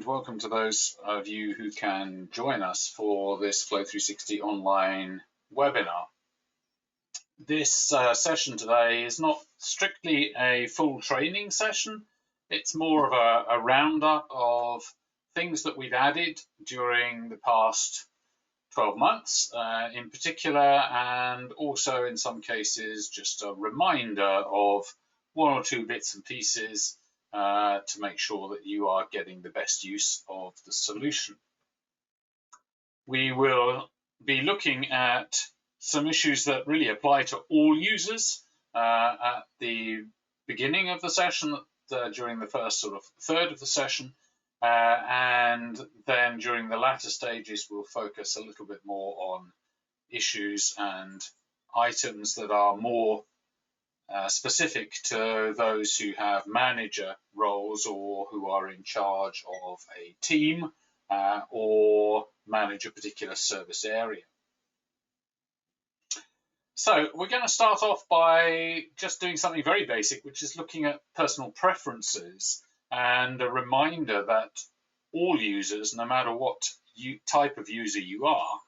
welcome to those of you who can join us for this Flow360 online webinar. This session today is not strictly a full training session. It's more of a roundup of things that we've added during the past 12 months in particular, and also in some cases just a reminder of one or two bits and pieces to make sure that you are getting the best use of the solution. We will be looking at some issues that really apply to all users at the beginning of the session, during the first sort of third of the session, and then during the latter stages we'll focus a little bit more on issues and items that are more specific to those who have manager roles or who are in charge of a team or manage a particular service area. So we're going to start off by just doing something very basic, which is looking at personal preferences, and a reminder that all users, no matter what type of user you are,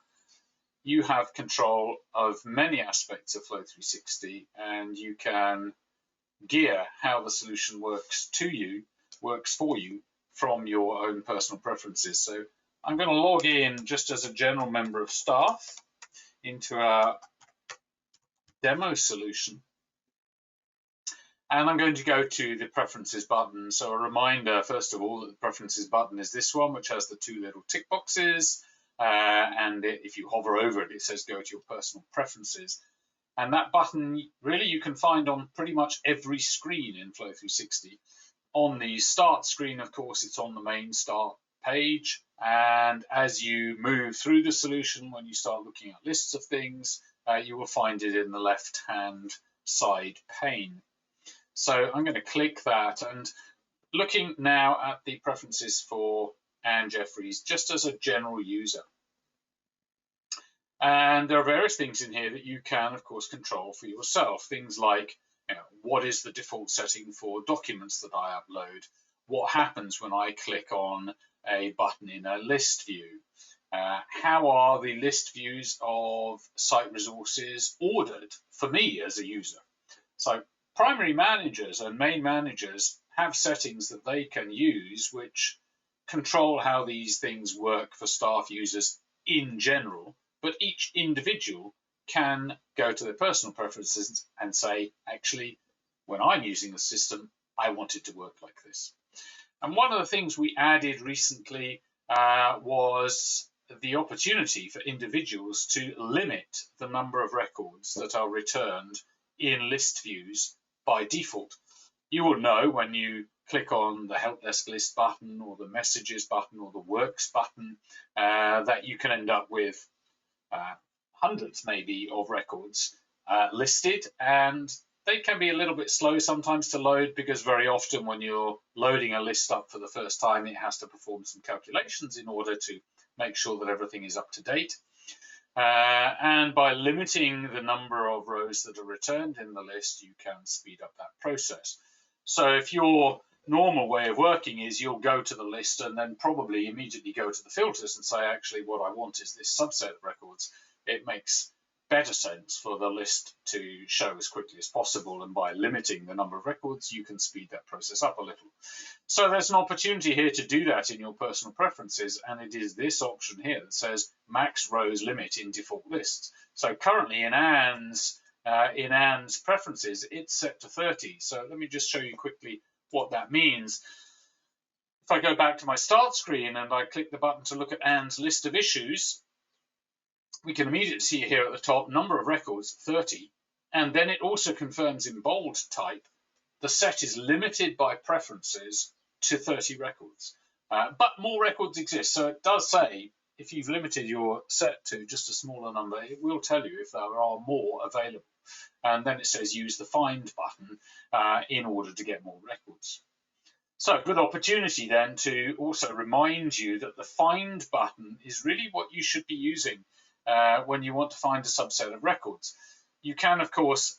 you have control of many aspects of Flow360, and you can gear how the solution works for you from your own personal preferences. So I'm going to log in just as a general member of staff into our demo solution, and I'm going to go to the preferences button. So a reminder, first of all, that the preferences button is this one, which has the two little tick boxes. And if you hover over it, it says go to your personal preferences. And that button, really, you can find on pretty much every screen in Flow360. On the start screen, of course, it's on the main start page. And as you move through the solution, when you start looking at lists of things, you will find it in the left-hand side pane. So I'm going to click that, and looking now at the preferences for Anne Jeffries, just as a general user. And there are various things in here that you can, of course, control for yourself. Things like, what is the default setting for documents that I upload? What happens when I click on a button in a list view? How are the list views of site resources ordered for me as a user? So primary managers and main managers have settings that they can use which control how these things work for staff users in general, but each individual can go to their personal preferences and say, actually, when I'm using the system, I want it to work like this. And one of the things we added recently was the opportunity for individuals to limit the number of records that are returned in list views by default. You will know when you click on the help desk list button or the messages button or the works button that you can end up with hundreds maybe of records listed, and they can be a little bit slow sometimes to load, because very often when you're loading a list up for the first time, it has to perform some calculations in order to make sure that everything is up to date. And by limiting the number of rows that are returned in the list, you can speed up that process. So if your normal way of working is you'll go to the list and then probably immediately go to the filters and say, actually, what I want is this subset of records, it makes better sense for the list to show as quickly as possible, and by limiting the number of records, you can speed that process up a little. So there's an opportunity here to do that in your personal preferences, and it is this option here that says max rows limit in default lists. So currently in Anne's preferences, it's set to 30. So let me just show you quickly what that means. If I go back to my start screen and I click the button to look at Anne's list of issues, we can immediately see here at the top, number of records, 30. And then it also confirms in bold type, the set is limited by preferences to 30 records. But more records exist. So it does say, if you've limited your set to just a smaller number, it will tell you if there are more available. And then it says use the find button in order to get more records. So good opportunity then to also remind you that the find button is really what you should be using when you want to find a subset of records. You can, of course,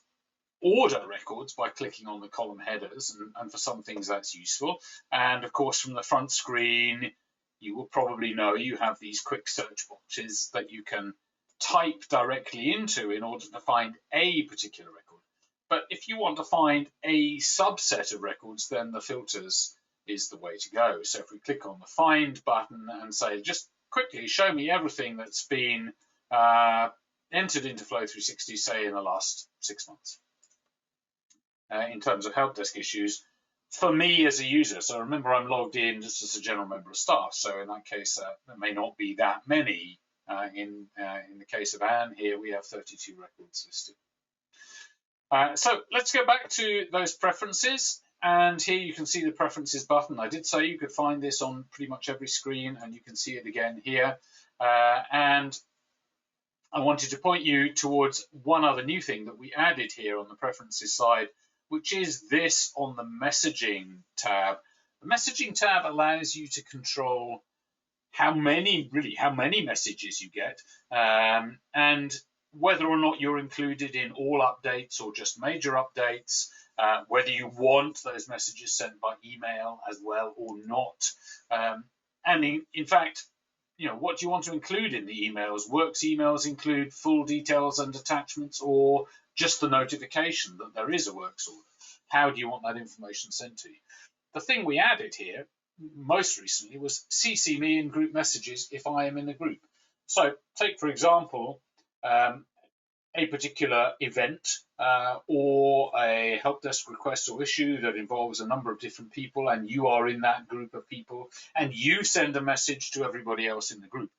order records by clicking on the column headers, and for some things that's useful. And of course, from the front screen, you will probably know you have these quick search boxes that you can type directly into in order to find a particular record. But if you want to find a subset of records, then the filters is the way to go. So if we click on the Find button and say, just quickly show me everything that's been entered into Flow360, say in the last 6 months, in terms of help desk issues, for me as a user. So remember, I'm logged in just as a general member of staff. So in that case, there may not be that many. In the case of Anne, here we have 32 records listed. So let's go back to those preferences. And here you can see the preferences button. I did say you could find this on pretty much every screen, and you can see it again here. And I wanted to point you towards one other new thing that we added here on the preferences side, which is this on the messaging tab. The messaging tab allows you to control how many messages you get, and whether or not you're included in all updates or just major updates, whether you want those messages sent by email as well or not. And in fact, what do you want to include in the emails? Works emails include full details and attachments, or just the notification that there is a works order? How do you want that information sent to you? The thing we added here most recently was CC me in group messages if I am in a group. So take, for example, a particular event or a help desk request or issue that involves a number of different people, and you are in that group of people, and you send a message to everybody else in the group.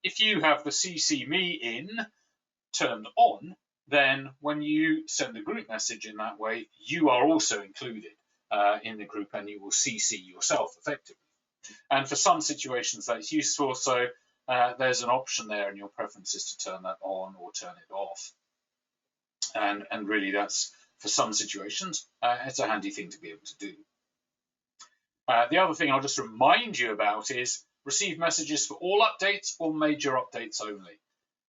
If you have the CC me in turned on, then when you send a group message in that way, you are also included in the group, and you will CC yourself effectively. And for some situations that's useful, so there's an option there in your preferences to turn that on or turn it off. And really that's, for some situations, it's a handy thing to be able to do. The other thing I'll just remind you about is receive messages for all updates or major updates only.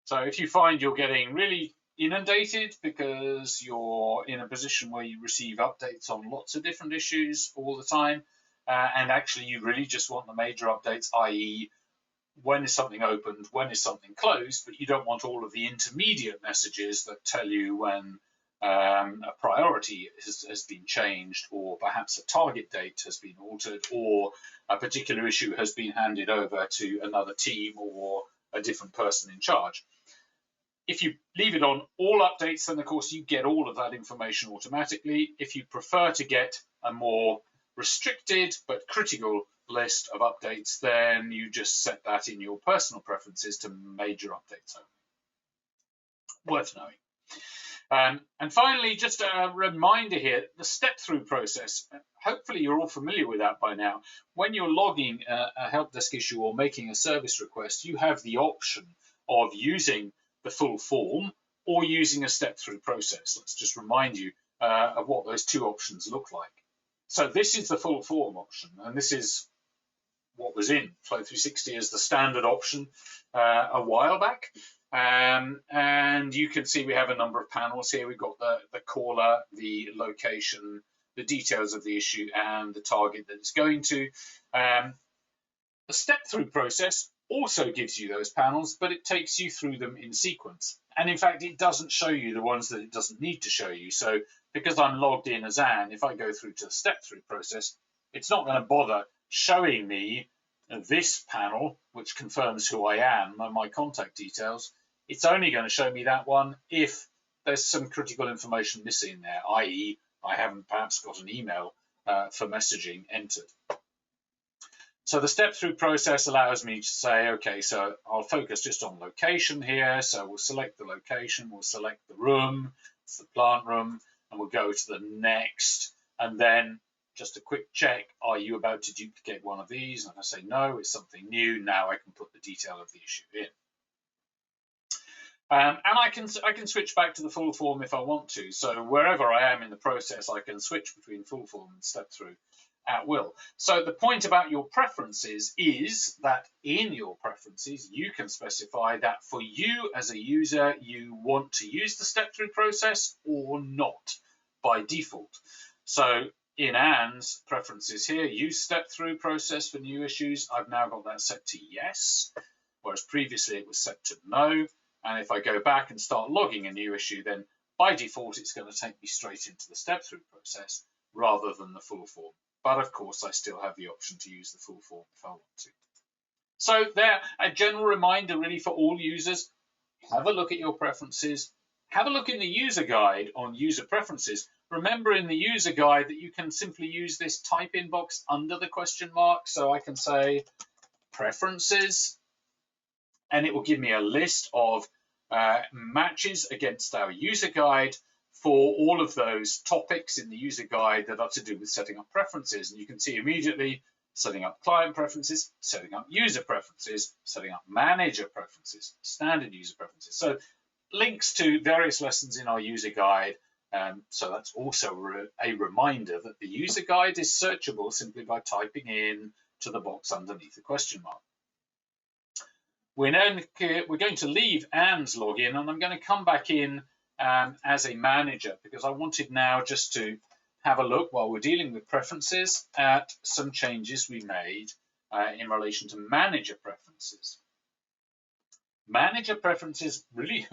So if you find you're getting really inundated because you're in a position where you receive updates on lots of different issues all the time, and actually you really just want the major updates, i.e. when is something opened, when is something closed, but you don't want all of the intermediate messages that tell you when a priority has been changed, or perhaps a target date has been altered, or a particular issue has been handed over to another team or a different person in charge. If you leave it on all updates, then of course you get all of that information automatically. If you prefer to get a more restricted but critical list of updates, then you just set that in your personal preferences to major updates only. Worth knowing. And finally, just a reminder here, the step-through process. Hopefully you're all familiar with that by now. When you're logging a help desk issue or making a service request, you have the option of using the full form or using a step-through process. Let's just remind you of what those two options look like. So this is the full form option, and this is what was in Flow360 as the standard option a while back. And you can see we have a number of panels here. We've got the caller, the location, the details of the issue, and the target that it's going to. The step-through process also gives you those panels, but it takes you through them in sequence. And in fact, it doesn't show you the ones that it doesn't need to show you. So because I'm logged in as Anne, if I go through to the step-through process, it's not going to bother showing me this panel, which confirms who I am and my contact details. It's only going to show me that one if there's some critical information missing there, i.e. I haven't perhaps got an email for messaging entered. So the step-through process allows me to say, okay, so I'll focus just on location here. So we'll select the location, we'll select the room, it's the plant room, and we'll go to the next. And then just a quick check, are you about to duplicate one of these? And I say, no, it's something new. Now I can put the detail of the issue in. And I can switch back to the full form if I want to. So wherever I am in the process, I can switch between full form and step-through at will. So the point about your preferences is that in your preferences, you can specify that for you as a user, you want to use the step-through process or not by default. So in Anne's preferences here, use step-through process for new issues. I've now got that set to yes, whereas previously it was set to no. And if I go back and start logging a new issue, then by default, it's going to take me straight into the step-through process rather than the full form. But of course, I still have the option to use the full form if I want to. So there, a general reminder really for all users, have a look at your preferences. Have a look in the user guide on user preferences. Remember in the user guide that you can simply use this type in box under the question mark. So I can say preferences, and it will give me a list of matches against our user guide for all of those topics in the user guide that are to do with setting up preferences. And you can see immediately setting up client preferences, setting up user preferences, setting up manager preferences, standard user preferences. So links to various lessons in our user guide. So that's also a reminder that the user guide is searchable simply by typing in to the box underneath the question mark. We're going to leave Anne's login, and I'm going to come back in as a manager because I wanted now just to have a look while we're dealing with preferences at some changes we made in relation to manager preferences. Manager preferences really,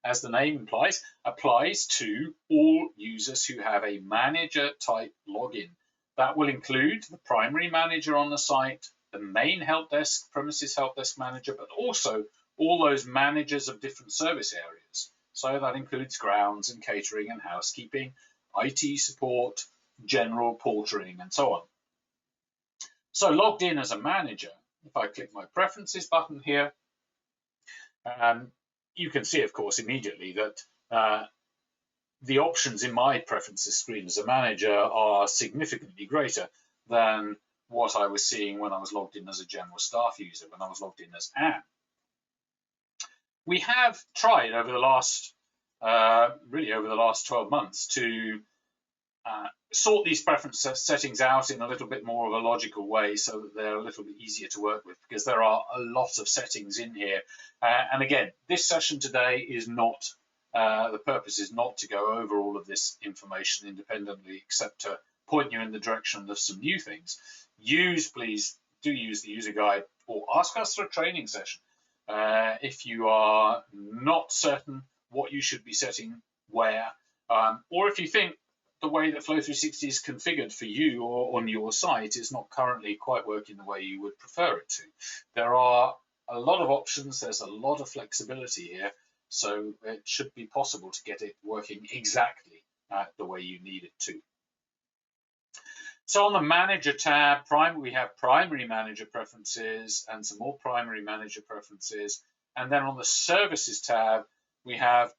as the name implies, applies to all users who have a manager type login. That will include the primary manager on the site, the main help desk, premises help desk manager, but also all those managers of different service areas. So that includes grounds and catering and housekeeping, IT support, general portering, and so on. So logged in as a manager, if I click my preferences button here, you can see, of course, immediately that the options in my preferences screen as a manager are significantly greater than what I was seeing when I was logged in as a general staff user, when I was logged in as Anne. We have tried over the last, really over the last 12 months to sort these preference settings out in a little bit more of a logical way so that they're a little bit easier to work with, because there are a lot of settings in here. And again, this session today is not, the purpose is not to go over all of this information independently, except to point you in the direction of some new things. Please do use the user guide or ask us for a training session. If you are not certain what you should be setting where, or if you think the way that Flow360 is configured for you or on your site is not currently quite working the way you would prefer it to. There are a lot of options, there's a lot of flexibility here, so it should be possible to get it working exactly the way you need it to. So on the Manager tab, we have Primary Manager Preferences and some more Primary Manager Preferences. And then on the Services tab, we have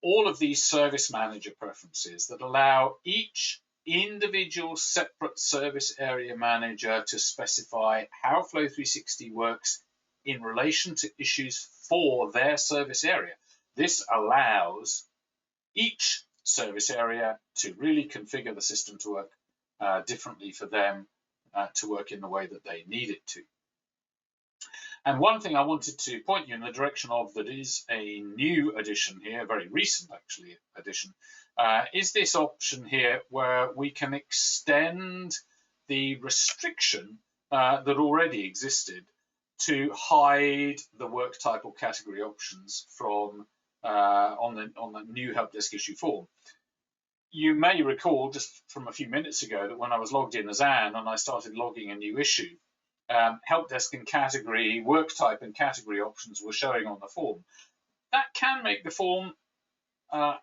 all of these Service Manager Preferences that allow each individual separate service area manager to specify how Flow360 works in relation to issues for their service area. This allows each service area to really configure the system to work differently for them to work in the way that they need it to. And one thing I wanted to point you in the direction of that is a new addition here, a very recent actually addition, is this option here where we can extend the restriction that already existed to hide the work type or category options from on the new help desk issue form. You may recall just from a few minutes ago that when I was logged in as Anne and I started logging a new issue, help desk and category, work type and category options were showing on the form. That can make the form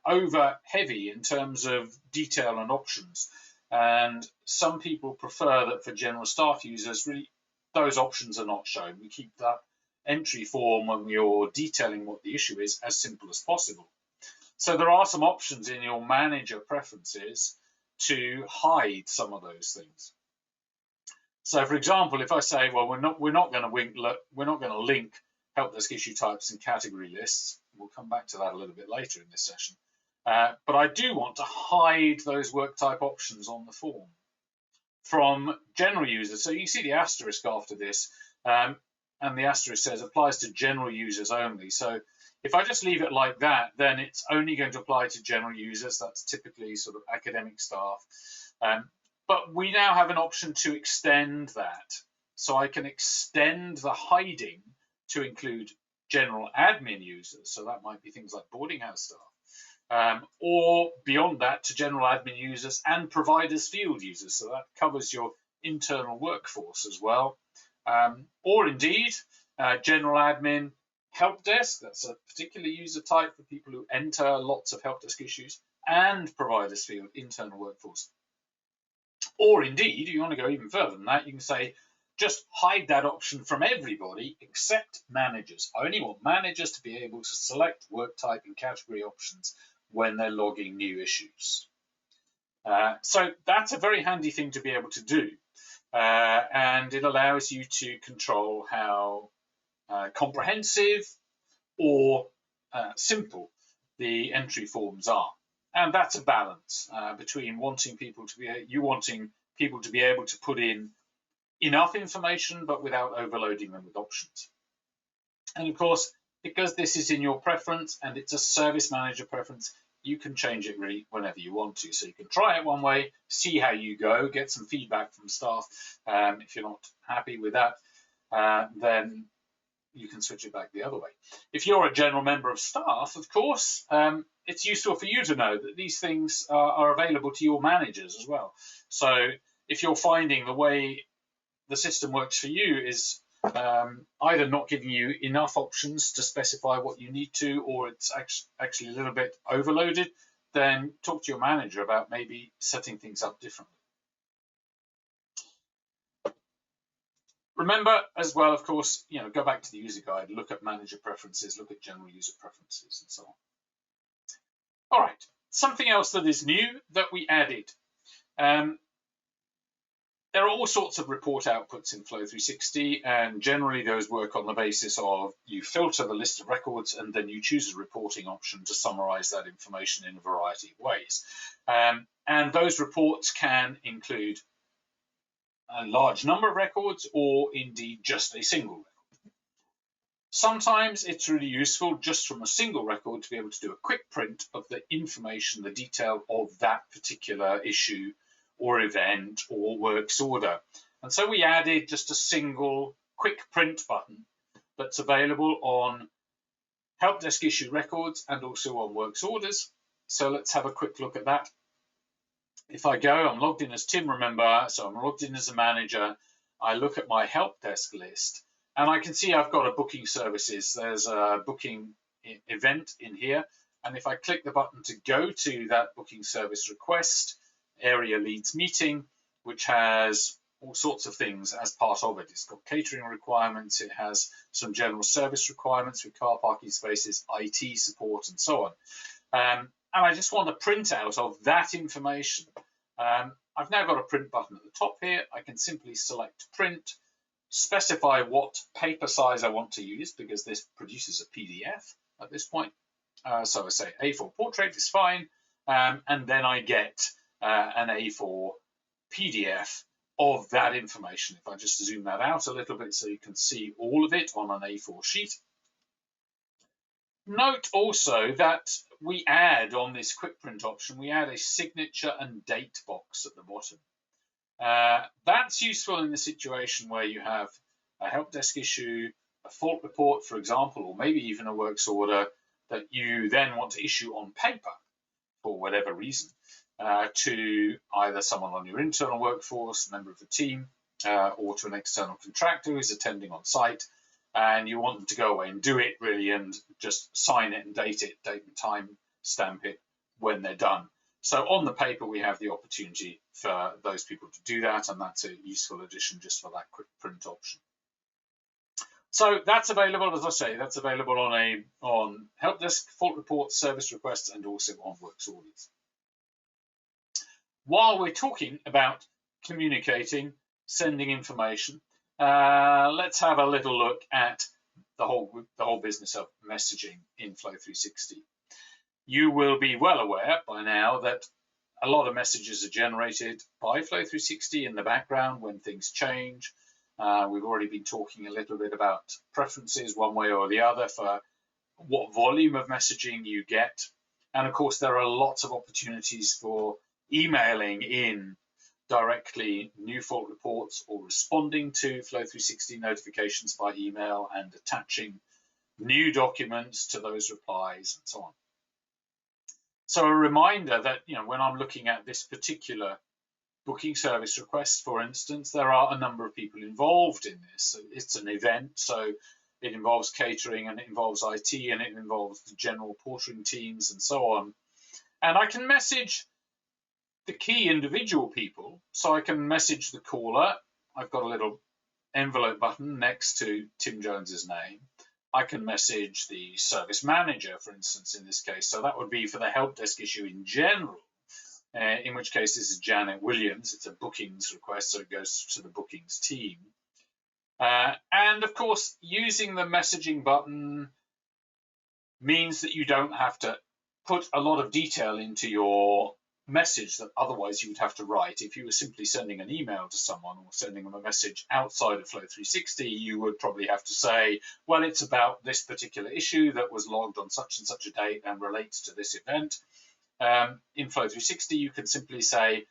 over heavy in terms of detail and options. And some people prefer that for general staff users, really those options are not shown. We keep that entry form when you're detailing what the issue is as simple as possible. So there are some options in your manager preferences to hide some of those things. So, for example, if I say, well, we're not going to link help desk issue types and category lists. We'll come back to that a little bit later in this session. But I do want to hide those work type options on the form from general users. So you see the asterisk after this, and the asterisk says applies to general users only. So if I just leave it like that, then it's only going to apply to general users. That's typically sort of academic staff. But we now have an option to extend that. So I can extend the hiding to include general admin users. So that might be things like boarding house staff. Or beyond that to general admin users and providers field users. So that covers your internal workforce as well. Or indeed, general admin help desk. That's a particular user type for people who enter lots of help desk issues, and providers field internal workforce. Or indeed, if you want to go even further than that, you can say, just hide that option from everybody except managers. I only want managers to be able to select work type and category options when they're logging new issues. So that's a very handy thing to be able to do. And it allows you to control how comprehensive or simple the entry forms are. And that's a balance between wanting people to be able to put in enough information, but without overloading them with options. And of course, because this is in your preference and it's a service manager preference, you can change it really whenever you want to. So you can try it one way, see how you go, get some feedback from staff. If you're not happy with that, then you can switch it back the other way. If you're a general member of staff, of course, it's useful for you to know that these things are available to your managers as well. So if you're finding the way the system works for you is either not giving you enough options to specify what you need to, or it's actually a little bit overloaded, then talk to your manager about maybe setting things up differently. Remember as well, of course, go back to the user guide, look at manager preferences, look at general user preferences, and so on. All right, something else that is new that we added. There are all sorts of report outputs in Flow360, and generally those work on the basis of you filter the list of records and then you choose a reporting option to summarize that information in a variety of ways. And those reports can include a large number of records or indeed just a single record. Sometimes it's really useful just from a single record to be able to do a quick print of the information, the detail of that particular issue or event or works order. And so we added just a single quick print button that's available on help desk issue records and also on works orders. So let's have a quick look at that. If I go, I'm logged in as Tim, remember, so I'm logged in as a manager. I look at my help desk list and I can see I've got a booking services. There's a booking event in here. And if I click the button to go to that booking service request, area leads meeting, which has all sorts of things as part of it. It's got catering requirements, it has some general service requirements with car parking spaces, IT support, and so on. And I just want a printout of that information. I've now got a print button at the top here. I can simply select print, specify what paper size I want to use, because this produces a PDF at this point. So I say A4 portrait is fine, and then I get an A4 PDF of that information. If I just zoom that out a little bit so you can see all of it on an A4 sheet. Note also that we add on this quick print option, we add a signature and date box at the bottom. That's useful in the situation where you have a help desk issue, a fault report, for example, or maybe even a works order that you then want to issue on paper for whatever reason to either someone on your internal workforce, a member of the team, or to an external contractor who's attending on site. And you want them to go away and do it really and just sign it and date and time stamp it when they're done. So on the paper, we have the opportunity for those people to do that, and that's a useful addition just for that quick print option. So that's available, as I say, that's available on help desk, fault reports, service requests, and also on works orders. While we're talking about communicating, sending information, let's have a little look at the whole business of messaging in Flow360. You will be well aware by now that a lot of messages are generated by Flow360 in the background when things change. We've already been talking a little bit about preferences one way or the other for what volume of messaging you get. And of course, there are lots of opportunities for emailing in directly new fault reports or responding to Flow360 notifications by email and attaching new documents to those replies and so on. So a reminder that, when I'm looking at this particular booking service request, for instance, there are a number of people involved in this. It's an event, so it involves catering and it involves IT and it involves the general portering teams and so on. And I can message the key individual people. So I can message the caller. I've got a little envelope button next to Tim Jones's name. I can message the service manager, for instance, in this case. So that would be for the help desk issue in general, in which case this is Janet Williams. It's a bookings request, so it goes to the bookings team. And of course, using the messaging button means that you don't have to put a lot of detail into your message that otherwise you would have to write. If you were simply sending an email to someone or sending them a message outside of Flow360, you would probably have to say, well, it's about this particular issue that was logged on such and such a date and relates to this event. In Flow360, you can simply say,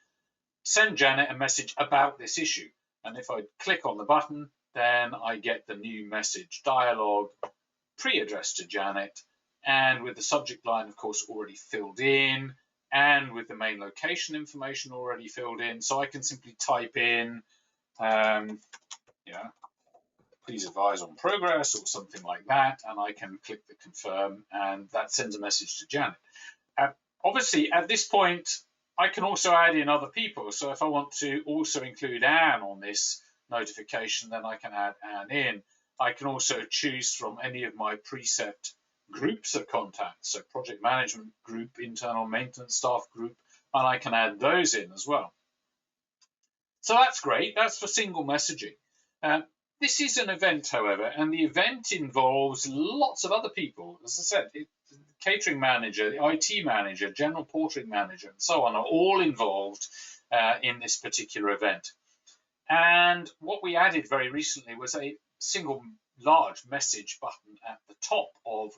send Janet a message about this issue. And if I click on the button, then I get the new message dialog pre-addressed to Janet, and with the subject line, of course, already filled in, and with the main location information already filled in. So I can simply type in, please advise on progress or something like that, and I can click the confirm, and that sends a message to Janet. Obviously, at this point, I can also add in other people. So if I want to also include Anne on this notification, then I can add Anne in. I can also choose from any of my preset groups of contacts, so project management group, internal maintenance staff group, and I can add those in as well. So that's great. That's for single messaging. This is an event, however, and the event involves lots of other people. As I said, the catering manager, the IT manager, general portering manager, and so on are all involved in this particular event. And what we added very recently was a single large message button at the top of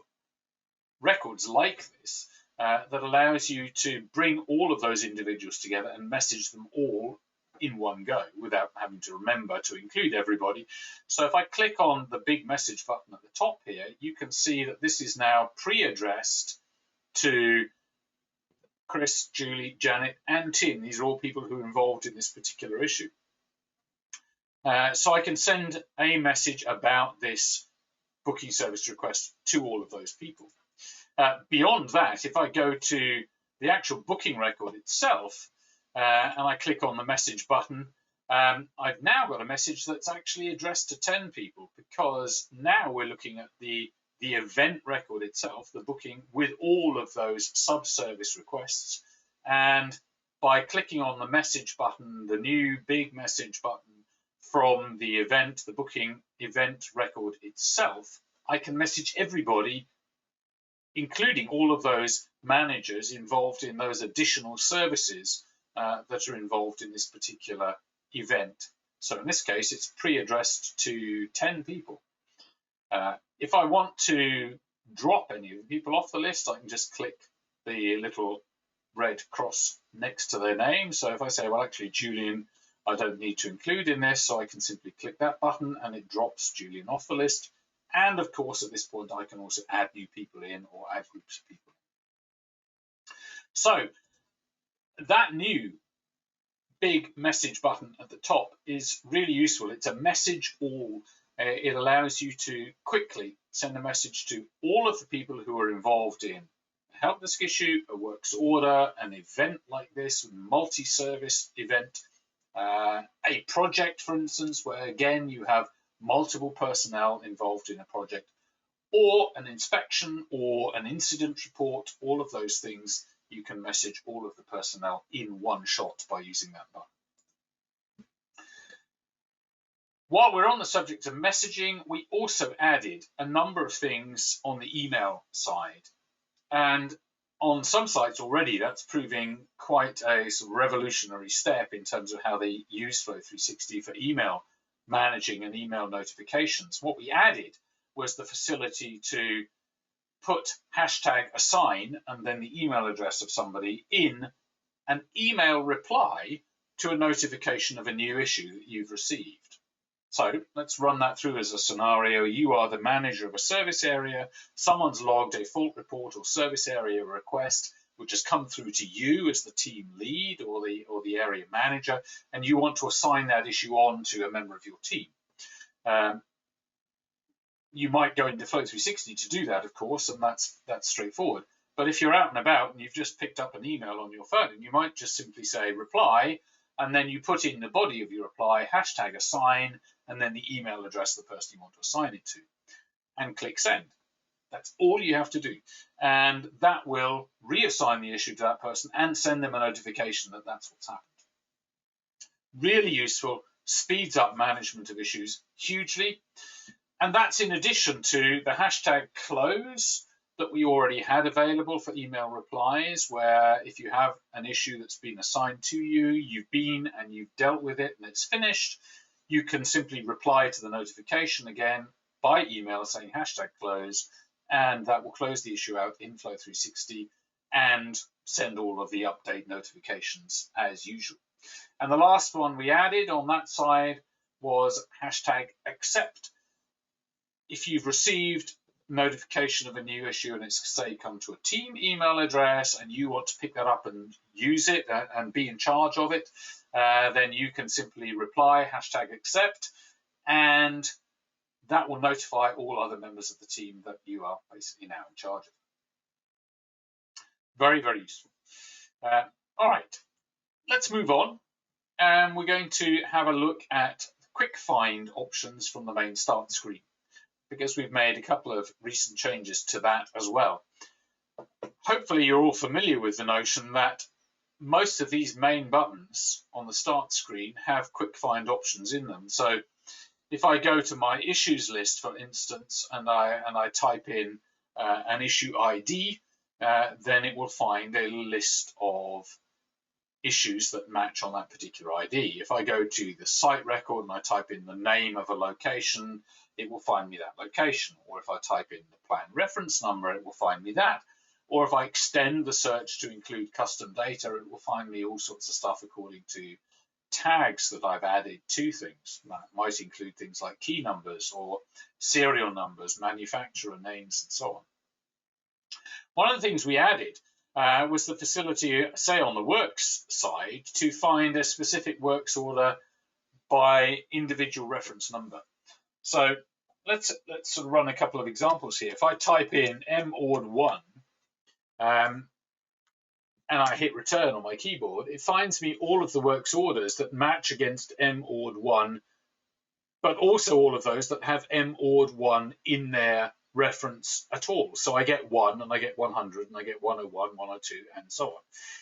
records like this that allows you to bring all of those individuals together and message them all in one go without having to remember to include everybody. So if I click on the big message button at the top here, you can see that this is now pre-addressed to Chris, Julie, Janet, and Tim. These are all people who are involved in this particular issue. So I can send a message about this booking service request to all of those people. Beyond that, if I go to the actual booking record itself and I click on the message button, I've now got a message that's actually addressed to 10 people, because now we're looking at the event record itself, the booking, with all of those sub-service requests. And by clicking on the message button, the new big message button from the event, the booking event record itself, I can message everybody, including all of those managers involved in those additional services that are involved in this particular event. So in this case, it's pre-addressed to 10 people. If I want to drop any of the people off the list, I can just click the little red cross next to their name. So if I say, well, actually, Julian, I don't need to include in this, so I can simply click that button and it drops Julian off the list. And of course, at this point, I can also add new people in or add groups of people. So that new big message button at the top is really useful. It's a message all. It allows you to quickly send a message to all of the people who are involved in a help desk issue, a works order, an event like this, a multi-service event, a project, for instance, where again you have multiple personnel involved in a project, or an inspection or an incident report. All of those things, you can message all of the personnel in one shot by using that button. While we're on the subject of messaging, we also added a number of things on the email side. And on some sites already, that's proving quite a sort of revolutionary step in terms of how they use Flow360 for email managing and email notifications. What we added was the facility to put #assign and then the email address of somebody in an email reply to a notification of a new issue that you've received. So let's run that through as a scenario. You are the manager of a service area. Someone's logged a fault report or service area request, which has come through to you as the team lead or the area manager, and you want to assign that issue on to a member of your team. You might go into Flow360 to do that, of course, and that's straightforward. But if you're out and about and you've just picked up an email on your phone, you might just simply say reply, and then you put in the body of your reply, hashtag assign, and then the email address of the person you want to assign it to, and click send. That's all you have to do. And that will reassign the issue to that person and send them a notification that that's what's happened. Really useful, speeds up management of issues hugely. And that's in addition to the hashtag close that we already had available for email replies, where if you have an issue that's been assigned to you, you've dealt with it and it's finished, you can simply reply to the notification again by email saying hashtag close, and that will close the issue out in Flow360 and send all of the update notifications as usual. And the last one we added on that side was hashtag accept. If you've received notification of a new issue and it's, say, come to a team email address and you want to pick that up and use it and be in charge of it, then you can simply reply hashtag accept, and that will notify all other members of the team that you are basically now in charge of. Very, very useful. All right, let's move on. And we're going to have a look at quick find options from the main start screen, because we've made a couple of recent changes to that as well. Hopefully you're all familiar with the notion that most of these main buttons on the start screen have quick find options in them. So if I go to my issues list, for instance, and I type in an issue ID, then it will find a list of issues that match on that particular ID. If I go to the site record and I type in the name of a location, it will find me that location. Or if I type in the plan reference number, it will find me that. Or if I extend the search to include custom data, it will find me all sorts of stuff according to tags that I've added to things. That might include things like key numbers or serial numbers, manufacturer names, and so on. One of the things we added was the facility, say on the works side, to find a specific works order by individual reference number. So let's sort of run a couple of examples here. If I type in MORD1 and I hit return on my keyboard, it finds me all of the works orders that match against MORD1, but also all of those that have MORD1 in their reference at all. So I get 1 and I get 100 and I get 101, 102 and so on.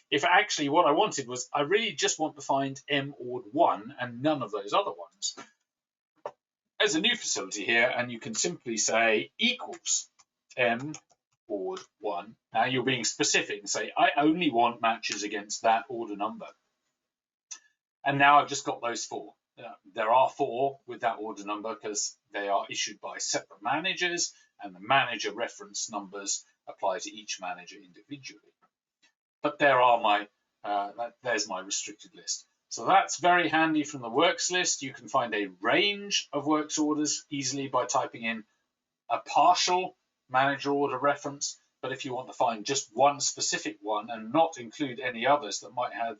If actually what I wanted was I really just want to find MORD1 and none of those other ones, there's a new facility here and you can simply say equals MORD1. Now you're being specific and say I only want matches against that order number. And now I've just got those 4. There are 4 with that order number because they are issued by separate managers, and the manager reference numbers apply to each manager individually. But there are my there's my restricted list. So that's very handy from the works list. You can find a range of works orders easily by typing in a partial manager order reference. But if you want to find just one specific one and not include any others that might have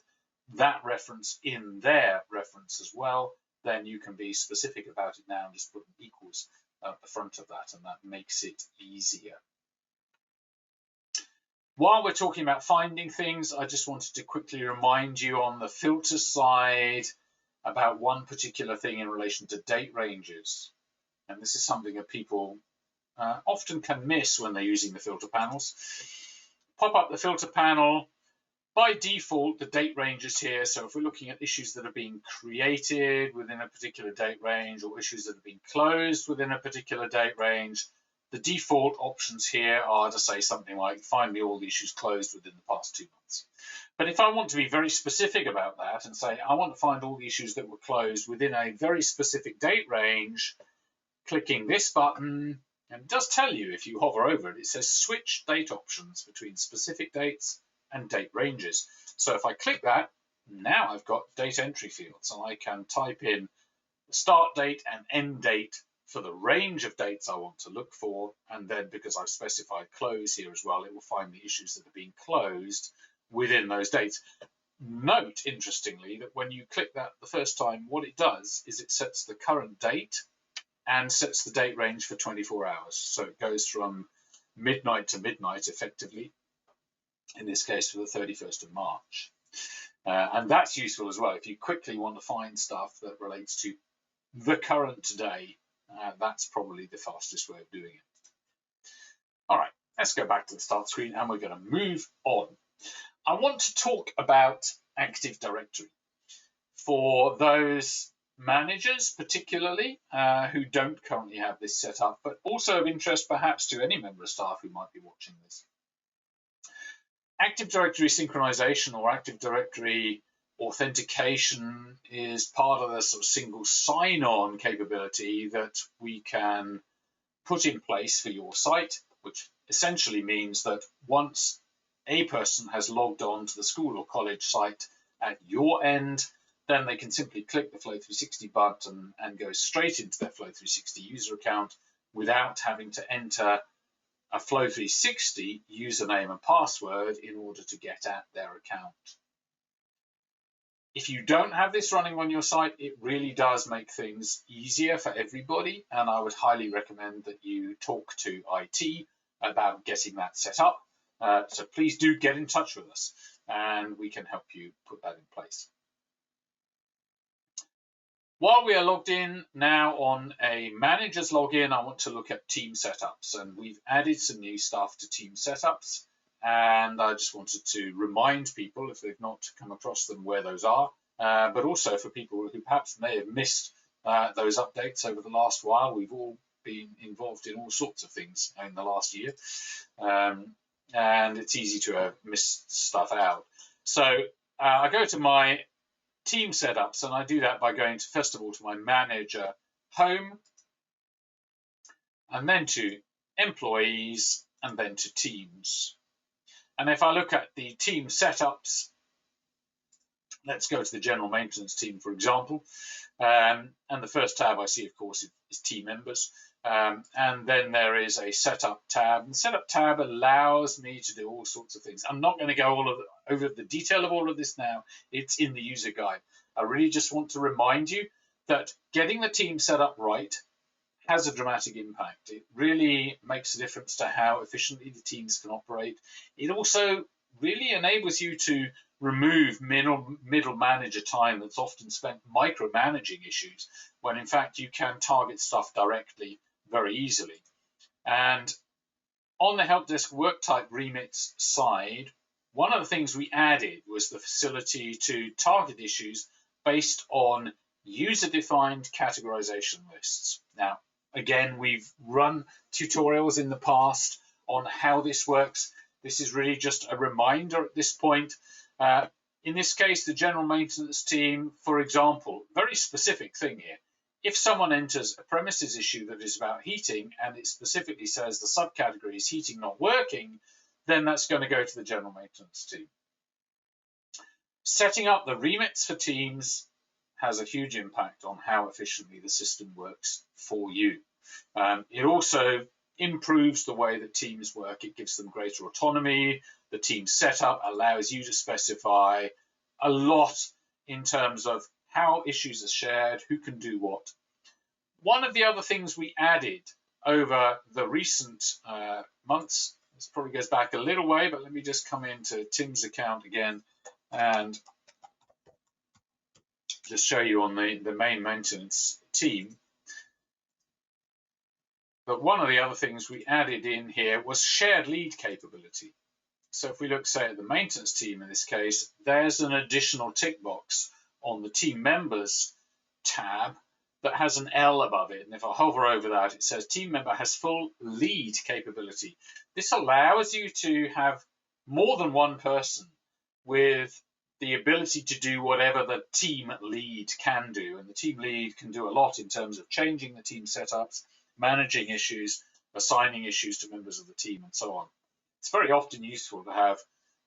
that reference in their reference as well, then you can be specific about it now and just put equals at the front of that, and that makes it easier. While we're talking about finding things, I just wanted to quickly remind you on the filter side about one particular thing in relation to date ranges. And this is something that people often can miss when they're using the filter panels. Pop up the filter panel. By default, the date range is here. So if we're looking at issues that are being created within a particular date range or issues that have been closed within a particular date range, the default options here are to say something like, find me all the issues closed within the past 2 months. But if I want to be very specific about that and say, I want to find all the issues that were closed within a very specific date range, clicking this button, and it does tell you if you hover over it, it says switch date options between specific dates and date ranges. So if I click that, now I've got date entry fields, and I can type in the start date and end date for the range of dates I want to look for, and then because I've specified close here as well, it will find the issues that are being closed within those dates. Note, interestingly, that when you click that the first time, what it does is it sets the current date and sets the date range for 24 hours. So it goes from midnight to midnight, effectively, in this case for the 31st of March. And that's useful as well. If you quickly want to find stuff that relates to the current day, that's probably the fastest way of doing it. All right, let's go back to the start screen and we're going to move on. I want to talk about Active Directory for those managers, particularly, who don't currently have this set up, but also of interest perhaps to any member of staff who might be watching this. Active Directory synchronization or Active Directory authentication is part of the sort of single sign-on capability that we can put in place for your site, which essentially means that once a person has logged on to the school or college site at your end, then they can simply click the Flow360 button and go straight into their Flow360 user account without having to enter a Flow360 username and password in order to get at their account. If you don't have this running on your site, it really does make things easier for everybody, and I would highly recommend that you talk to IT about getting that set up. So please do get in touch with us and we can help you put that in place. While we are logged in now on a manager's login, I want to look at team setups, and we've added some new stuff to team setups, and I just wanted to remind people, if they've not come across them, where those are, but also for people who perhaps may have missed those updates over the last while. We've all been involved in all sorts of things in the last year, and it's easy to have missed stuff out. So I go to my team setups, and I do that by going to, first of all, to my manager home, and then to employees, and then to teams. And if I look at the team setups, let's go to the general maintenance team, for example. And the first tab I see, of course, is team members. And then there is a setup tab. And the setup tab allows me to do all sorts of things. I'm not going to go over the detail of all of this now. It's in the user guide. I really just want to remind you that getting the team set up right has a dramatic impact. It really makes a difference to how efficiently the teams can operate. It also really enables you to remove middle manager time that's often spent micromanaging issues, when in fact you can target stuff directly very easily. And on the help desk work type remits side, one of the things we added was the facility to target issues based on user-defined categorization lists. Now, again, we've run tutorials in the past on how this works. This is really just a reminder at this point. In this case, the general maintenance team, for example, very specific thing here. If someone enters a premises issue that is about heating and it specifically says the subcategory is heating not working, then that's going to go to the general maintenance team. Setting up the remits for teams has a huge impact on how efficiently the system works for you. It also improves the way that teams work. It gives them greater autonomy. The team setup allows you to specify a lot in terms of how issues are shared, who can do what. One of the other things we added over the recent months, this probably goes back a little way, but let me just come into Tim's account again and just show you on the main maintenance team. But one of the other things we added in here was shared lead capability. So if we look, say, at the maintenance team in this case, there's an additional tick box on the team members tab that has an L above it. And if I hover over that, it says team member has full lead capability. This allows you to have more than one person with the ability to do whatever the team lead can do. And the team lead can do a lot in terms of changing the team setups, managing issues, assigning issues to members of the team, and so on. It's very often useful to have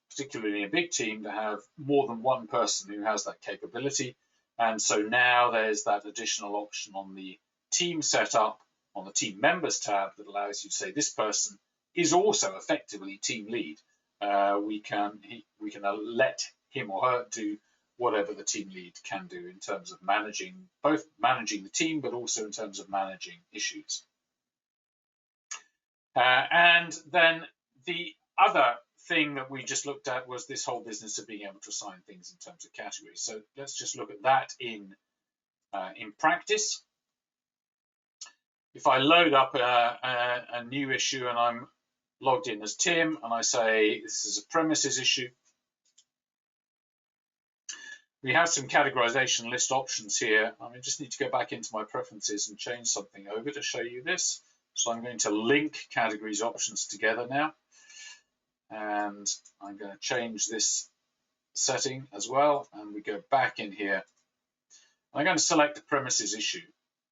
particularly in a big team, to have more than one person who has that capability. And so now there's that additional option on the team setup, on the team members tab, that allows you to say this person is also effectively team lead. We can let him or her do whatever the team lead can do in terms of managing, both managing the team, but also in terms of managing issues. And then the other thing that we just looked at was this whole business of being able to assign things in terms of categories. So let's just look at that in practice. If I load up a new issue and I'm logged in as Tim and I say this is a premises issue, we have some categorization list options here. I just need to go back into my preferences and change something over to show you this. So I'm going to link categories options together now. And I'm going to change this setting as well. And we go back in here. I'm going to select the premises issue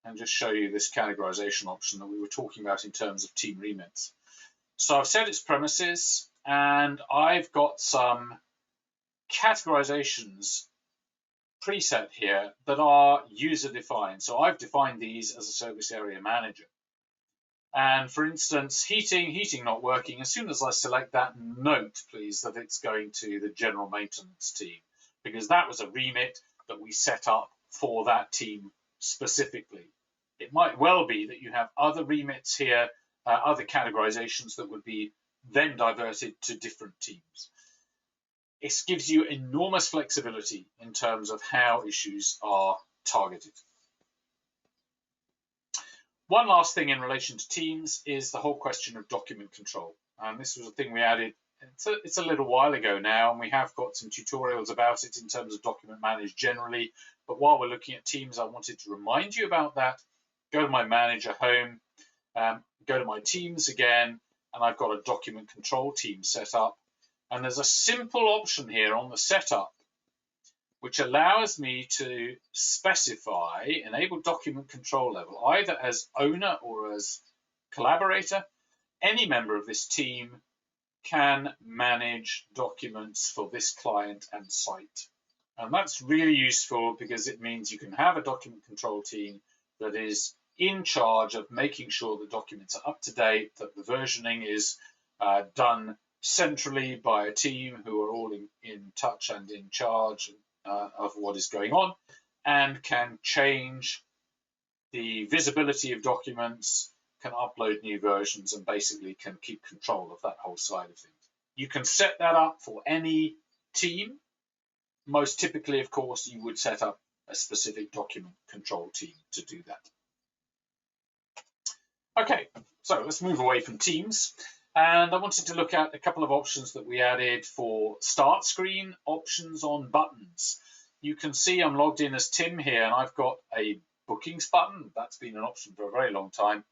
and just show you this categorization option that we were talking about in terms of team remits. So I've set its premises and I've got some categorizations preset here that are user defined. So I've defined these as a service area manager. And for instance, heating not working. As soon as I select that, note please that it's going to the general maintenance team, because that was a remit that we set up for that team specifically. It might well be that you have other remits here, other categorizations that would be then diverted to different teams. It gives you enormous flexibility in terms of how issues are targeted. One last thing in relation to teams is the whole question of document control. And this was a thing we added, it's a little while ago now, and we have got some tutorials about it in terms of document manage generally. But while we're looking at teams, I wanted to remind you about that. Go to my manager home, go to my teams again, and I've got a document control team set up. And there's a simple option here on the setup which allows me to specify enable document control level, either as owner or as collaborator. Any member of this team can manage documents for this client and site. And that's really useful because it means you can have a document control team that is in charge of making sure the documents are up to date, that the versioning is done centrally by a team who are all in touch and in charge of what is going on, and can change the visibility of documents, can upload new versions, and basically can keep control of that whole side of things. You can set that up for any team. Most typically, of course, you would set up a specific document control team to do that. Okay, so let's move away from teams. And I wanted to look at a couple of options that we added for start screen options on buttons. You can see I'm logged in as Tim here, and I've got a bookings button. That's been an option for a very long time.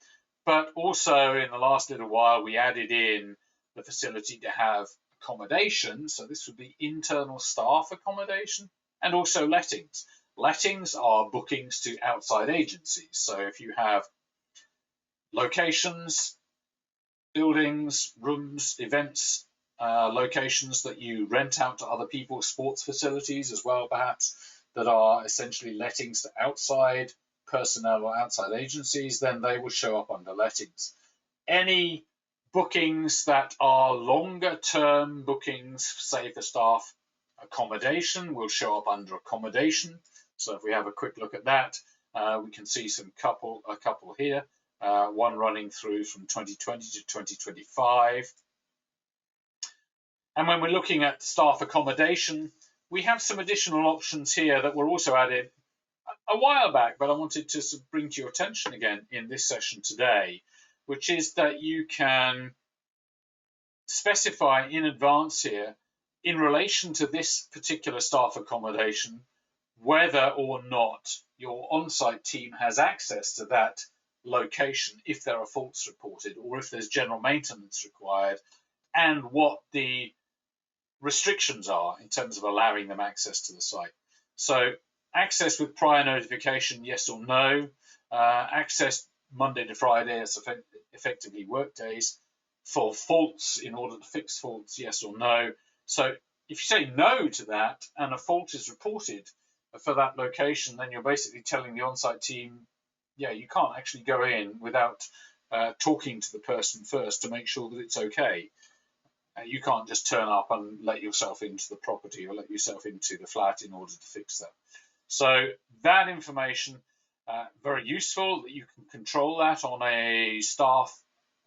But also in the last little while, we added in the facility to have accommodation. So this would be internal staff accommodation and also lettings. Lettings are bookings to outside agencies. So if you have locations, buildings, rooms, events, locations that you rent out to other people, sports facilities as well, perhaps, that are essentially lettings to outside personnel or outside agencies, then they will show up under lettings. Any bookings that are longer term bookings, say for staff accommodation, will show up under accommodation. So if we have a quick look at that, we can see a couple here. One running through from 2020 to 2025. And when we're looking at staff accommodation, we have some additional options here that were also added a while back, but I wanted to bring to your attention again in this session today, which is that you can specify in advance here, in relation to this particular staff accommodation, whether or not your on-site team has access to that location if there are faults reported or if there's general maintenance required, and what the restrictions are in terms of allowing them access to the site. So access with prior notification, yes or no. Access Monday to Friday, as effectively work days. For faults, in order to fix faults, yes or no. So if you say no to that and a fault is reported for that location, then you're basically telling the on-site team, yeah, you can't actually go in without talking to the person first to make sure that it's okay. You can't just turn up and let yourself into the property or let yourself into the flat in order to fix that. So that information, very useful, that you can control that on a staff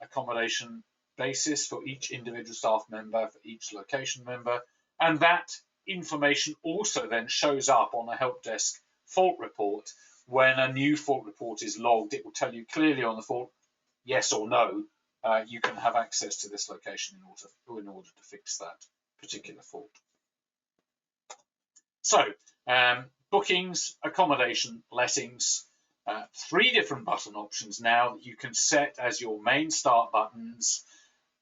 accommodation basis for each individual staff member, for each location member. And that information also then shows up on a help desk fault report. When a new fault report is logged, it will tell you clearly on the fault, yes or no, you can have access to this location in order to fix that particular fault. So, bookings, accommodation, lettings, 3 different button options now that you can set as your main start buttons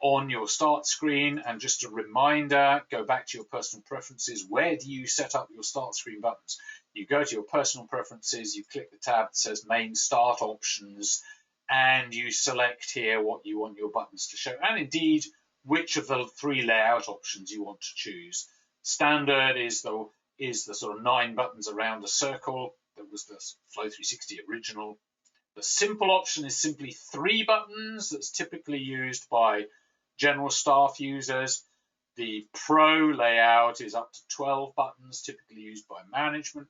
on your start screen. And just a reminder, go back to your personal preferences. Where do you set up your start screen buttons? You go to your personal preferences, you click the tab that says main start options, and you select here what you want your buttons to show, and indeed which of the 3 layout options you want to choose. Standard is the sort of 9 buttons around a circle. That was the Flow360 original. The simple option is simply 3 buttons. That's typically used by general staff users. The Pro layout is up to 12 buttons, typically used by management.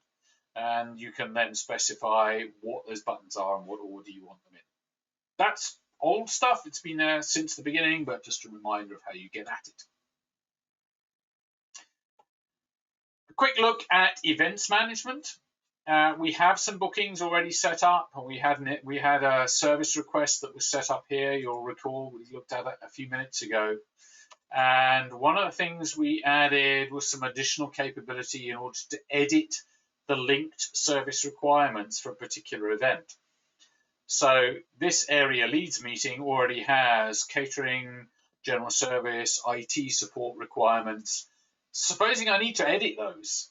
And you can then specify what those buttons are and what order you want them in. That's old stuff. It's been there since the beginning, but just a reminder of how you get at it. A quick look at events management. We have some bookings already set up. We had a service request that was set up here. You'll recall we looked at it a few minutes ago. And one of the things we added was some additional capability in order to edit the linked service requirements for a particular event. So this area leads meeting already has catering, general service, IT support requirements. Supposing I need to edit those,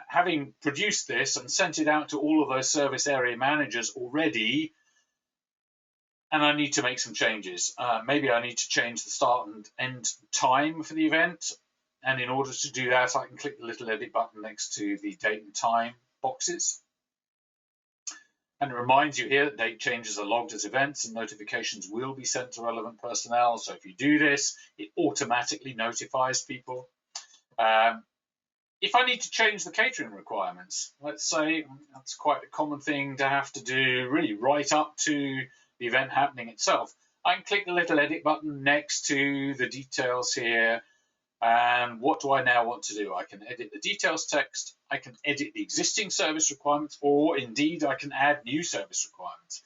having produced this and sent it out to all of those service area managers already, and I need to make some changes. Maybe I need to change the start and end time for the event. And in order to do that, I can click the little edit button next to the date and time boxes. And it reminds you here that date changes are logged as events and notifications will be sent to relevant personnel. So if you do this, it automatically notifies people. If I need to change the catering requirements, let's say that's quite a common thing to have to do really right up to the event happening itself. I can click the little edit button next to the details here. And what do I now want to do? I can edit the details text, I can edit the existing service requirements, or indeed I can add new service requirements.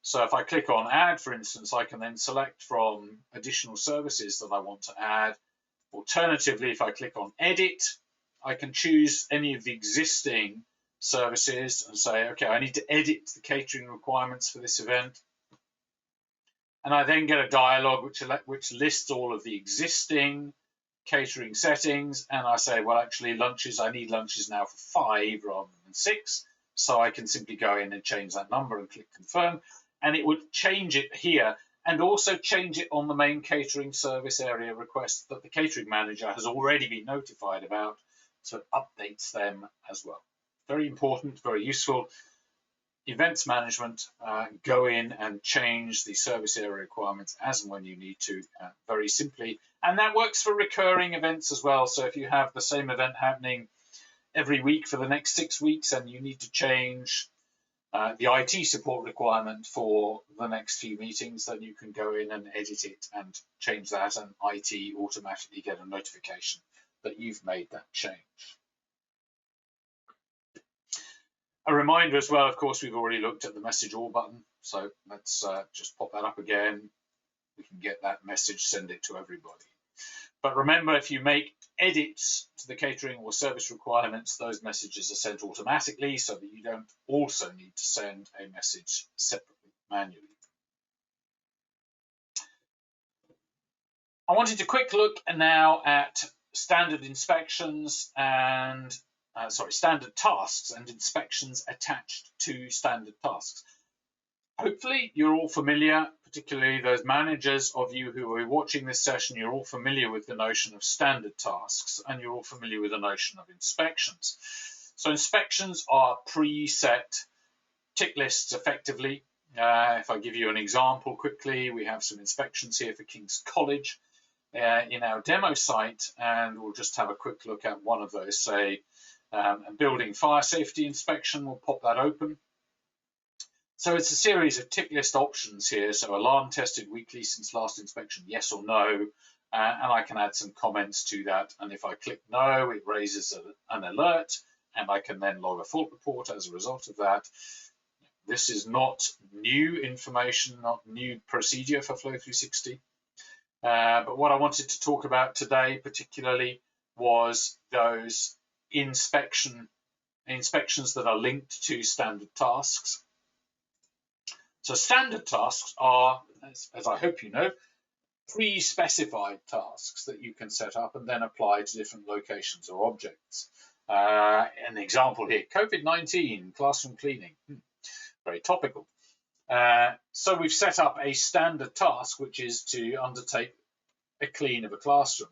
So if I click on add, for instance, I can then select from additional services that I want to add. Alternatively, if I click on edit, I can choose any of the existing services and say, okay, I need to edit the catering requirements for this event. And I then get a dialog which lists all of the existing catering settings, and I say, well, actually lunches, I need lunches now for 5 rather than 6, so I can simply go in and change that number and click confirm, and it would change it here and also change it on the main catering service area request that the catering manager has already been notified about, so it updates them as well. Very important, very useful. Events management, go in and change the service area requirements as and when you need to, very simply. And that works for recurring events as well. So if you have the same event happening every week for the next 6 weeks and you need to change the IT support requirement for the next few meetings, then you can go in and edit it and change that, and IT automatically get a notification that you've made that change. A reminder as well, of course, we've already looked at the message all button, so let's just pop that up again. We can get that message, send it to everybody. But remember, if you make edits to the catering or service requirements, those messages are sent automatically so that you don't also need to send a message separately, manually. I wanted a quick look now at standard inspections and standard tasks and inspections attached to standard tasks. Hopefully you're all familiar, particularly those managers of you who are watching this session, you're all familiar with the notion of standard tasks, and you're all familiar with the notion of inspections. So inspections are preset tick lists effectively. If I give you an example quickly, we have some inspections here for King's College in our demo site, and we'll just have a quick look at one of those, say, a building fire safety inspection. We'll pop that open. So it's a series of tick list options here. So alarm tested weekly since last inspection, yes or no, and I can add some comments to that. And if I click no, it raises an alert, and I can then log a fault report as a result of that. This is not new information, not new procedure for Flow360. But what I wanted to talk about today particularly was those inspections that are linked to standard tasks. So standard tasks are, as I hope you know, pre-specified tasks that you can set up and then apply to different locations or objects. An example here, COVID-19, classroom cleaning, very topical. So we've set up a standard task, which is to undertake a clean of a classroom.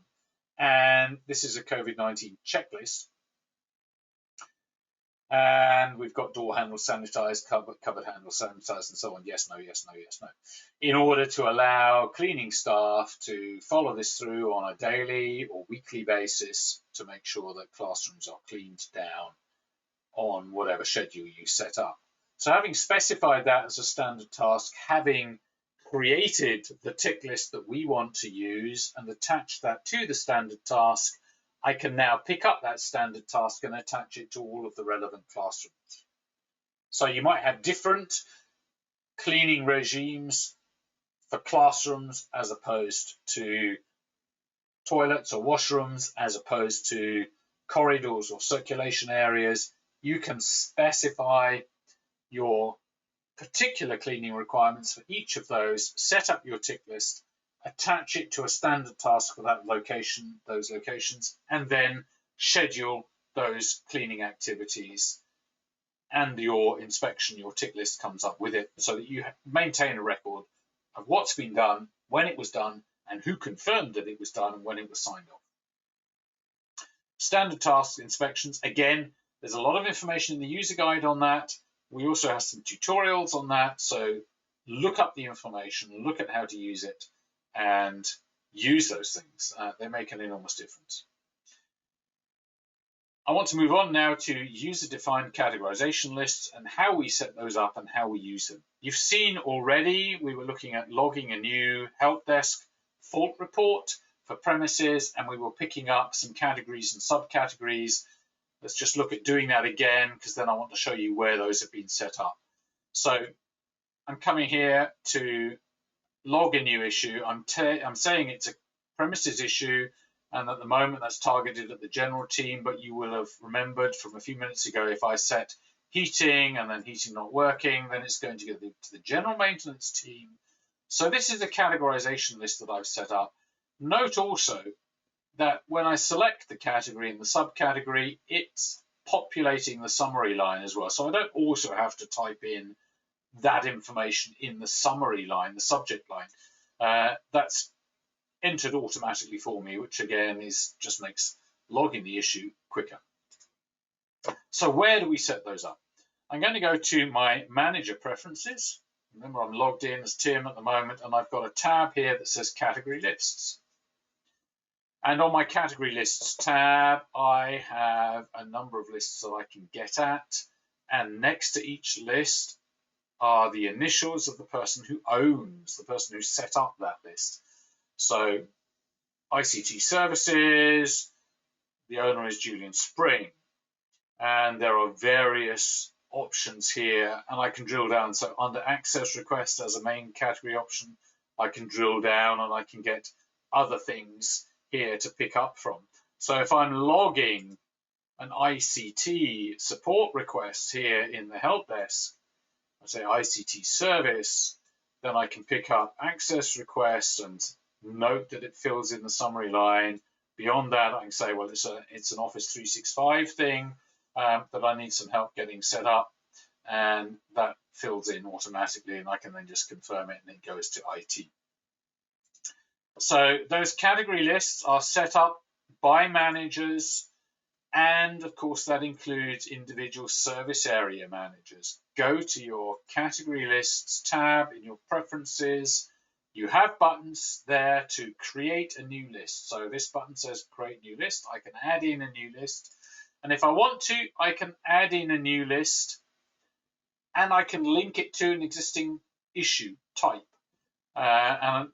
And this is a COVID-19 checklist. And we've got door handles sanitized, cupboard handles sanitized, and so on. Yes, no, yes, no, yes, no. In order to allow cleaning staff to follow this through on a daily or weekly basis to make sure that classrooms are cleaned down on whatever schedule you set up. So having specified that as a standard task, having created the tick list that we want to use and attached that to the standard task, I can now pick up that standard task and attach it to all of the relevant classrooms. So you might have different cleaning regimes for classrooms as opposed to toilets or washrooms, as opposed to corridors or circulation areas. You can specify your particular cleaning requirements for each of those, set up your tick list, attach it to a standard task for that location, those locations, and then schedule those cleaning activities, and your inspection, your tick list comes up with it, so that you maintain a record of what's been done, when it was done, and who confirmed that it was done and when it was signed off. Standard task inspections, again, there's a lot of information in the user guide on that. We also have some tutorials on that, so look up the information, look at how to use it, and use those things. They make an enormous difference. I want to move on now to user-defined categorization lists and how we set those up and how we use them. You've seen already we were looking at logging a new help desk fault report for premises, and we were picking up some categories and subcategories. Let's just look at doing that again, because then I want to show you where those have been set up. So I'm coming here to log a new issue. I'm saying it's a premises issue, and at the moment that's targeted at the general team, but you will have remembered from a few minutes ago, if I set heating and then heating not working, then it's going to go to the general maintenance team. So this is a categorization list that I've set up. Note also that when I select the category and the subcategory, it's populating the summary line as well. So I don't also have to type in that information in the summary line, the subject line. That's entered automatically for me, which again just makes logging the issue quicker. So where do we set those up? I'm going to go to my manager preferences. Remember, I'm logged in as Tim at the moment, and I've got a tab here that says category lists. And on my category lists tab, I have a number of lists that I can get at. And next to each list are the initials of the person who owns, the person who set up that list. So ICT services, the owner is Julian Spring. And there are various options here, and I can drill down. So under access request as a main category option, I can drill down and I can get other things here to pick up from. So if I'm logging an ICT support request here in the help desk, I say ICT service, then I can pick up access request and note that it fills in the summary line. Beyond that, I can say, well, it's an Office 365 thing that I need some help getting set up. and that fills in automatically, and I can then just confirm it, and it goes to IT. So those category lists are set up by managers, and of course that includes individual service area managers. Go to your category lists tab in your preferences. You have buttons there to create a new list. So this button says create new list. I can add in a new list. And if I want to, I can add in a new list, and I can link it to an existing issue type. And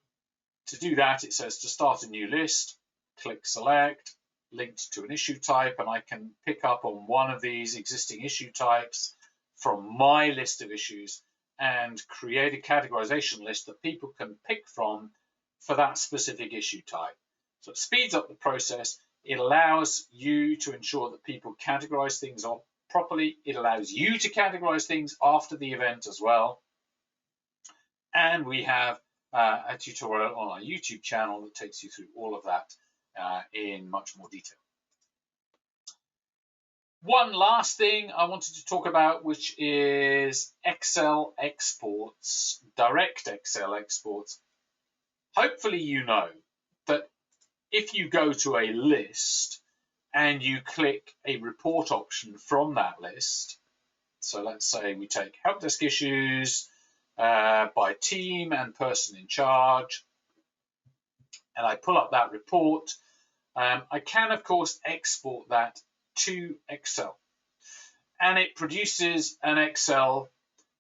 to do that, it says to start a new list, click select, linked to an issue type, and I can pick up on one of these existing issue types from my list of issues and create a categorization list that people can pick from for that specific issue type. So it speeds up the process. It allows you to ensure that people categorize things properly. It allows you to categorize things after the event as well. And we have a tutorial on our YouTube channel that takes you through all of that in much more detail. One last thing I wanted to talk about, which is Excel exports, direct Excel exports. Hopefully you know that if you go to a list and you click a report option from that list, so let's say we take help desk issues by team and person in charge, and I pull up that report, I can of course export that to Excel, and it produces an Excel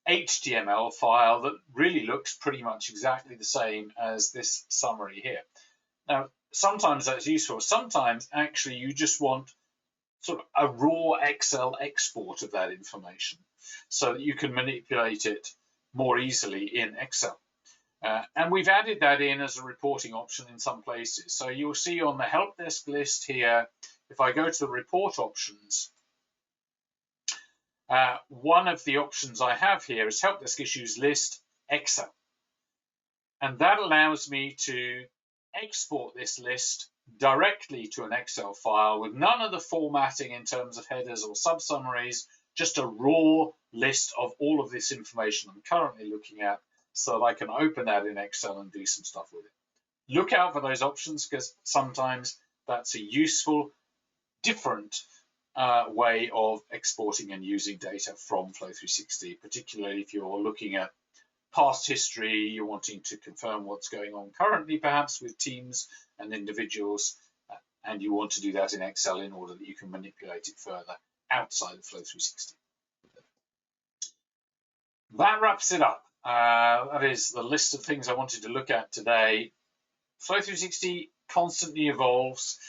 HTML file that really looks pretty much exactly the same as this summary here. Now, sometimes that's useful. Sometimes actually you just want sort of a raw Excel export of that information so that you can manipulate it more easily in Excel. And we've added that in as a reporting option in some places. So you'll see on the help desk list here, if I go to the report options, one of the options I have here is help desk issues list Excel. And that allows me to export this list directly to an Excel file with none of the formatting in terms of headers or sub-summaries, just a raw list of all of this information I'm currently looking at, so that I can open that in Excel and do some stuff with it. Look out for those options, because sometimes that's a useful, different way of exporting and using data from Flow360, particularly if you're looking at past history, you're wanting to confirm what's going on currently, perhaps with teams and individuals, and you want to do that in Excel in order that you can manipulate it further outside of Flow360. That wraps it up. That is the list of things I wanted to look at today. Flow360 constantly evolves.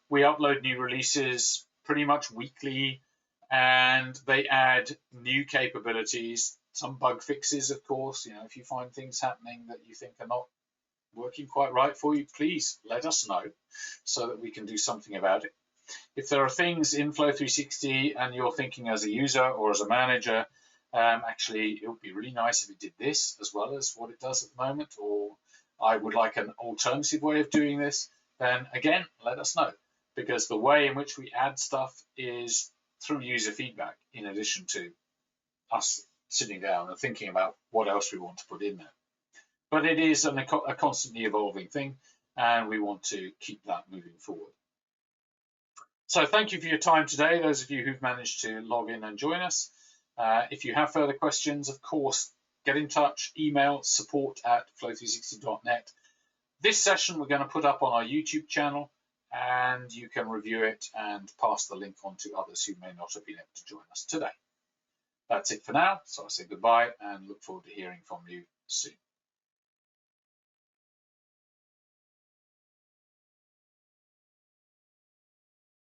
We upload new releases pretty much weekly, and they add new capabilities, some bug fixes, of course. You know, if you find things happening that you think are not working quite right for you, please let us know so that we can do something about it. If there are things in Flow360 and you're thinking as a user or as a manager, actually, it would be really nice if it did this as well as what it does at the moment, or I would like an alternative way of doing this, then again, let us know. Because the way in which we add stuff is through user feedback, in addition to us sitting down and thinking about what else we want to put in there. But it is a constantly evolving thing, and we want to keep that moving forward. So thank you for your time today, those of you who've managed to log in and join us. If you have further questions, of course, get in touch, email support@flow360.net. This session we're going to put up on our YouTube channel, and you can review it and pass the link on to others who may not have been able to join us today. That's it for now, so I say goodbye and look forward to hearing from you soon.